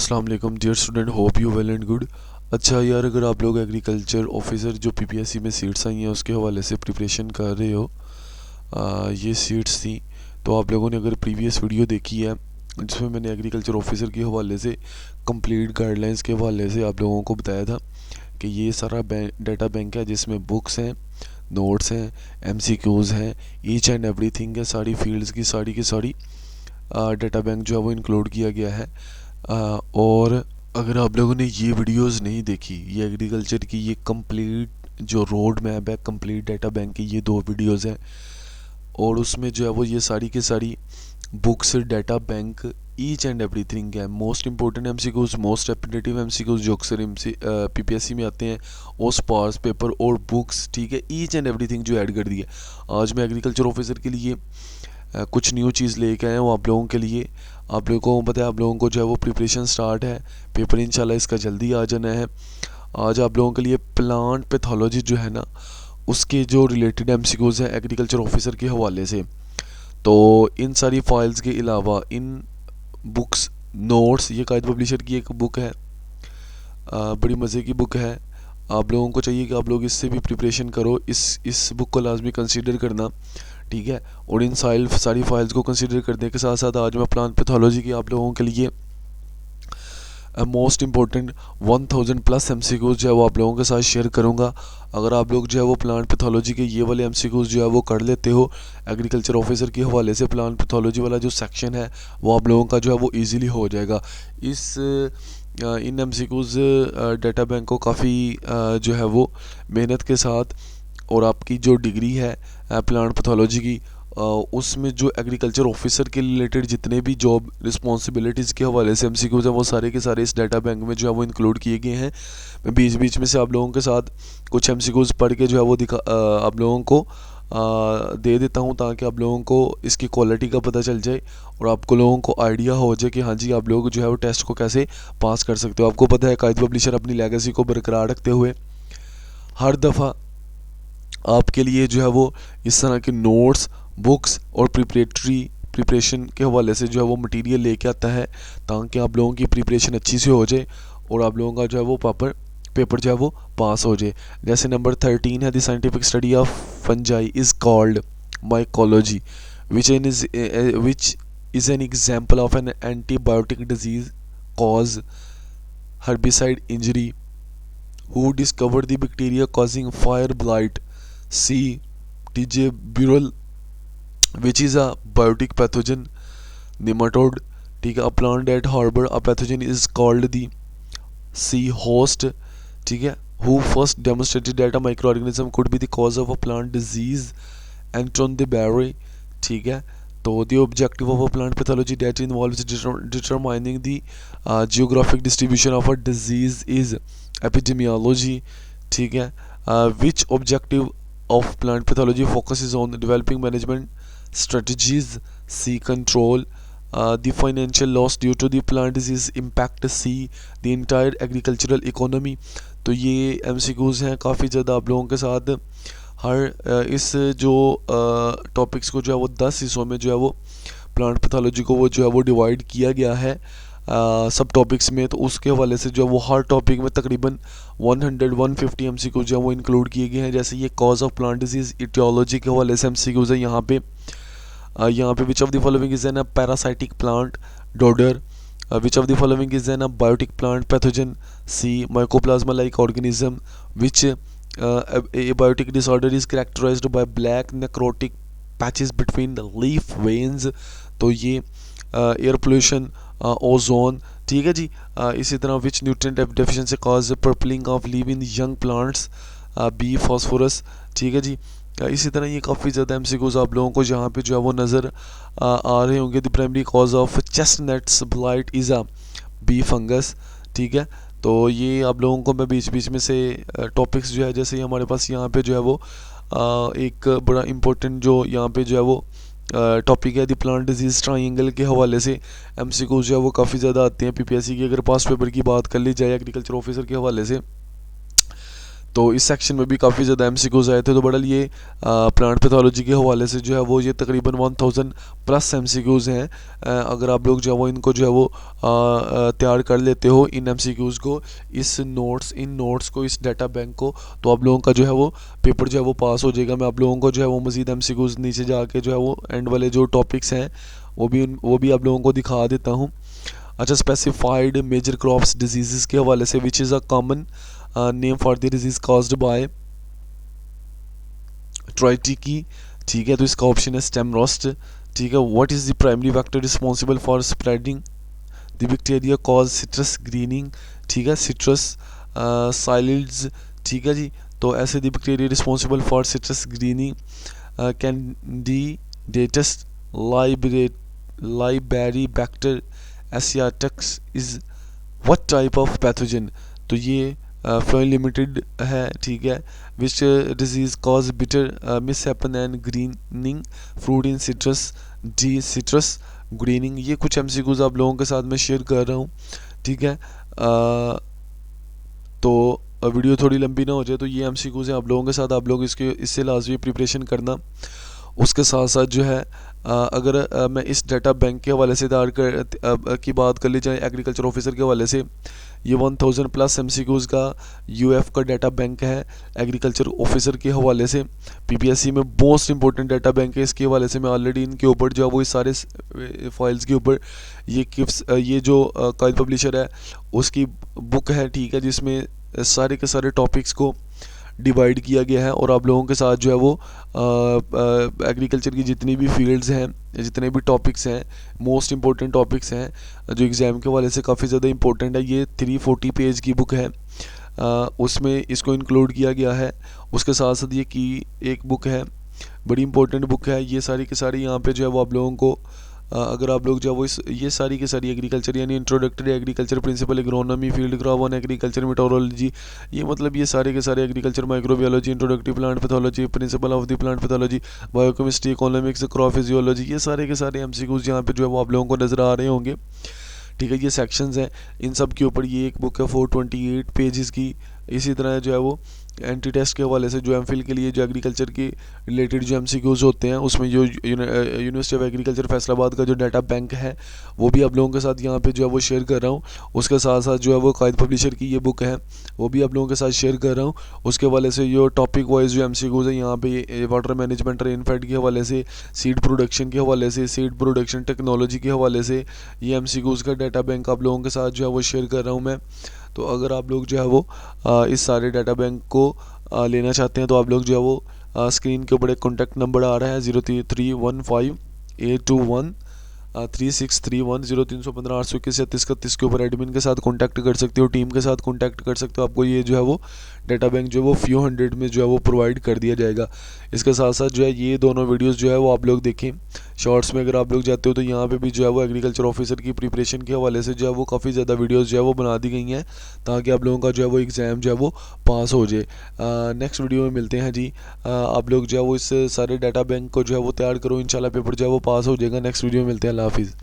अस्सलाम वालेकुम dear student, hope you well and good. अच्छा यार, अगर आप लोग एग्रीकल्चर ऑफिसर जो पीपीएससी में सीट्स आई हैं उसके हवाले से प्रिपरेशन कर रहे हो, ये सीट्स थी। तो आप लोगों ने अगर प्रीवियस वीडियो देखी है जिसमें मैंने एग्रीकल्चर ऑफिसर के हवाले से कंप्लीट गाइडलाइंस के हवाले से आप लोगों को बताया था कि ये सारा डाटा बैंक है जिसमें बुक्स हैं, नोट्स हैं, एमसीक्यूज़ हैं, ईच एंड एवरीथिंग है, सारी फील्ड्स की सारी डाटा बैंक जो है वो इंक्लूड किया गया है। और अगर आप लोगों ने ये वीडियोस नहीं देखी, ये एग्रीकल्चर की ये कंप्लीट जो रोड मैप है, कंप्लीट डाटा बैंक की ये 2 वीडियोस हैं और उसमें जो है वो ये सारी की सारी books, data bank, each and everything है। Most important MCQs, most repetitive MCQs जो अक्सर पीपीएससी में आते हैं, और स्पार्स पेपर और बुक्स, ठीक है, ईच एंड एवरीथिंग जो ऐड कर दी है। आज मैं एग्रीकल्चर ऑफिसर के लिए कुछ न्यू चीज़ लेके आए हैं वो आप लोगों के लिए। आप लोगों को पता है, आप लोगों को जो है वो प्रिपरेशन स्टार्ट है, पेपर इंशाल्लाह इसका जल्दी आ जाना है। आज आप लोगों के लिए प्लांट पैथोलॉजी जो है ना, उसके जो रिलेटेड एमसीक्यूज़ हैं एग्रीकल्चर ऑफिसर के हवाले से। तो इन सारी फाइल्स के अलावा इन बुक्स, नोट्स, ये कायद पब्लिशर की एक बुक है, बड़ी मज़े की बुक है। आप लोगों को चाहिए कि आप लोग इससे भी प्रिपरेशन करो, इस बुक को लाजमी कंसीडर करना, ठीक है। और इन सारी फाइल्स को कंसीडर करने के साथ साथ आज मैं प्लांट पैथोलॉजी की आप लोगों के लिए मोस्ट इंपॉर्टेंट 1000+ एमसीक्यूज जो है वो आप लोगों के साथ शेयर करूंगा। अगर आप लोग जो है वो प्लांट पैथोलॉजी के ये वाले एमसीक्यूज जो है वो कर लेते हो एग्रीकल्चर ऑफिसर के हवाले से, प्लांट पैथोलॉजी वाला जो सेक्शन है वो आप लोगों का जो है वो ईजिली हो जाएगा। इन एमसीक्यूज डाटा बैंक को काफ़ी जो है वो मेहनत के साथ, और आपकी जो डिग्री है प्लांट पैथोलॉजी की, उसमें जो एग्रीकल्चर ऑफिसर के रिलेटेड जितने भी जॉब रिस्पॉन्सिबिलिटीज़ के हवाले से एमसीक्यूज हैं वो सारे के सारे इस डाटा बैंक में जो है वो इंक्लूड किए गए हैं। मैं बीच बीच में से आप लोगों के साथ कुछ एमसीक्यूज पढ़ के जो है वो आप लोगों को दे देता हूँ ताकि आप लोगों को इसकी क्वालिटी का पता चल जाए और आपको लोगों को आइडिया हो जाए कि हाँ जी आप लोग जो है वो टेस्ट को कैसे पास कर सकते हो। आपको पता है कायद पब्लिशर अपनी लेगेसी को बरकरार रखते हुए हर दफ़ा आपके लिए जो है वो इस तरह के नोट्स, बुक्स और प्रिपरेशन के हवाले से जो है वो मटेरियल लेके आता है ताकि आप लोगों की प्रिपरेशन अच्छी से हो जाए और आप लोगों का जो है वो पेपर जो है वो पास हो जाए। जैसे नंबर 13 है, the scientific study of fungi is called mycology which is an example of an antibiotic disease cause herbicide injury, who discovered the bacteria causing fire blight. C. T.J. Burrell, which is a biotic pathogen nematode, ठीक है, a plant that harbor a pathogen is called the C. host, ठीक है, who first demonstrated that a microorganism could be the cause of a plant disease, Anton de Barry, ठीक है। तो the objective of a plant pathology that involves determining the geographic distribution of a disease is epidemiology, ठीक है। Which objective of plant pathology focuses on developing management strategies? C. Control the financial loss due to the plant disease impact. C. the entire agricultural economy। तो ये MCQs हैं काफ़ी ज़्यादा आप लोगों के साथ। हर इस जो टॉपिक्स को जो है वो 10 हिस्सों में जो है वो प्लांट पैथोलॉजी को वो जो है वो डिवाइड किया गया है सब टॉपिक्स में। तो उसके हवाले से जो है वो हर टॉपिक में तकरीबन 150 एमसीक्यू जो है वो इंक्लूड किए गए हैं। जैसे ये cause of plant disease etiology के हवाले से एमसीक्यूज है यहाँ पे which of the following is an a parasitic plant dodder, which of the following is an a biotic plant pathogen, C mycoplasma like organism, which abiotic disorder is characterized by black necrotic patches between the leaf veins। तो ये air pollution, ozone, ठीक है जी। इसी तरह which nutrient deficiency cause purpling of leave in young plants, B phosphorus, ठीक है जी। इसी तरह ये काफ़ी ज़्यादा एमसीक्यूज आप लोगों को जहाँ पे जो है वो नज़र आ रहे होंगे। The primary cause of chestnuts blight is a B fungus, ठीक है। तो ये आप लोगों को मैं बीच बीच में से टॉपिक्स जो है, जैसे हमारे पास यहाँ पे जो है वो एक बड़ा इम्पोर्टेंट जो यहाँ पे जो है वो टॉपिक है द प्लांट डिजीज ट्रायंगल के हवाले से एमसीक्यूज जो है वो काफ़ी ज़्यादा आते हैं पीपीएससी की। अगर पास्ट पेपर की बात कर ली जाए एग्रीकल्चर ऑफिसर के हवाले से, तो इस सेक्शन में भी काफ़ी ज़्यादा एमसीक्यूज आए थे। तो बड़ा ये प्लांट पैथोलॉजी के हवाले से जो है वो ये तकरीबन 1000 प्लस एमसीक्यूज हैं। अगर आप लोग जो है वो इनको जो है वो तैयार कर लेते हो इन एमसीक्यूज को, इन नोट्स को, इस डाटा बैंक को, तो आप लोगों का जो है वो पेपर जो है वो पास हो जाएगा। मैं आप लोगों को जो है वो मज़ीद एमसीक्यूज नीचे जाके जो है वो एंड वाले जो टॉपिक्स हैं वो भी आप लोगों को दिखा देता हूँ। अच्छा, स्पेसिफाइड मेजर क्रॉप्स डिजीज़ के हवाले से, which is a common name for the disease caused by tritici. ठीक है, तो इसका ऑप्शन है स्टेम रोस्ट। ठीक है, what is the primary vector responsible for spreading the bacteria cause citrus greening. ठीक है, सिट्रस साइलिड्स। ठीक है जी, तो ऐसे the bacteria responsible for citrus greening candidatus liberibacter asiaticus is what type of pathogen. तो ये फ्लोइन लिमिटेड है। ठीक है, which disease cause bitter misshapen and greening fruit in citrus, D citrus greening. ये कुछ एमसीक्यूज आप लोगों के साथ मैं शेयर कर रहा हूँ। ठीक है, तो वीडियो थोड़ी लंबी ना हो जाए, तो ये एमसीक्यूज हैं आप लोगों के साथ, आप लोग इससे लाजमी प्रिपरेशन करना। उसके साथ साथ जो है अगर मैं इस डाटा बैंक के हवाले से की बात कर ली जाए, एग्रीकल्चर ऑफिसर के हवाले से, ये 1000 प्लस एमसीक्यूज़ का यूएफ का डाटा बैंक है एग्रीकल्चर ऑफिसर के हवाले से। पीपीएससी में मोस्ट इंपॉर्टेंट डाटा बैंक है। इसके हवाले से मैं ऑलरेडी इनके ऊपर जो है वो इस सारे फाइल्स के ऊपर ये जो कायद पब्लिशर है उसकी बुक है। ठीक है, जिसमें सारे के सारे टॉपिक्स को डिवाइड किया गया है और आप लोगों के साथ जो है वो एग्रीकल्चर की जितनी भी फील्ड्स हैं, जितने भी टॉपिक्स हैं, मोस्ट इंपॉर्टेंट टॉपिक्स हैं जो एग्ज़ाम के वाले से काफ़ी ज़्यादा इंपॉर्टेंट है। ये 340 पेज की बुक है, उसमें इसको इंक्लूड किया गया है। उसके साथ साथ ये की एक बुक है, बड़ी इंपॉर्टेंट बुक है। ये सारी की सारी यहाँ पे जो है वो आप लोगों को अगर आप लोग जो है वो ये सारी की सारी एग्रीकल्चर यानी introductory agriculture, principle agronomy, field crop on agriculture, metrology, ये मतलब ये सारे के सारे agriculture, microbiology, introductory plant pathology, principle of the plant pathology, biochemistry, economics, crop physiology, ये सारे के सारे एमसीक्यूज यहाँ पे जो है वो आप लोगों को नज़र आ रहे होंगे। ठीक है, ये सेक्शंस हैं, इन सब के ऊपर ये एक बुक है 428 पेजेस की। इसी तरह जो है वो एंटी टेस्ट के हवाले से जो एमफिल के लिए जो एग्रीकल्चर के रिलेटेड जो एमसीक्यूज होते हैं उसमें जो यूनिवर्सिटी ऑफ एग्रीकल्चर फैसलाबाद का जो डाटा बैंक है वो भी आप लोगों के साथ यहाँ पे जो है वो शेयर कर रहा हूँ। उसके साथ साथ जो है वो कायद पब्लिशर की ये बुक है वो भी आप लोगों के साथ शेयर कर रहा हूँ। उसके हवाले से जो टॉपिक वाइज जो एमसीक्यूज है यहाँ पे वाटर मैनेजमेंट, रेनफेड के हवाले से, सीड प्रोडक्शन के हवाले से, सीड प्रोडक्शन टेक्नोलॉजी के हवाले से, ये एमसीक्यूज का डाटा बैंक आप लोगों के साथ जो है वो शेयर कर रहा हूँ मैं। तो अगर आप लोग जो है वो इस सारे डाटा बैंक को लेना चाहते हैं तो आप लोग जो है वो स्क्रीन के ऊपर एक कॉन्टैक्ट नंबर आ रहा है 031582136331 0315 के ऊपर एडमिन के साथ कांटेक्ट कर सकते हो, टीम के साथ कांटेक्ट कर सकते हो। आपको ये जो है वो डाटा बैंक जो है वो फ्यू हंड्रेड में जो है वो प्रोवाइड कर दिया जाएगा। इसके साथ साथ जो है ये दोनों वीडियोस जो है वो आप लोग देखें शॉर्ट्स में। अगर आप लोग जाते हो तो यहाँ पे भी जो है वो एग्रीकल्चर ऑफिसर की प्रिपरेशन के हवाले से जो है वो काफ़ी ज़्यादा वीडियोस जो है वो बना दी गई हैं ताकि आप लोगों का जो है वो एग्ज़ाम जो है वो पास हो जाए। नेक्स्ट वीडियो में मिलते हैं जी। आप लोग जो है वो इस सारे डाटा बैंक को जो है वो तैयार करो, इंशाल्लाह पेपर जो है वो पास हो जाएगा। नेक्स्ट वीडियो में मिलते हैं। अल्लाह हाफिज़।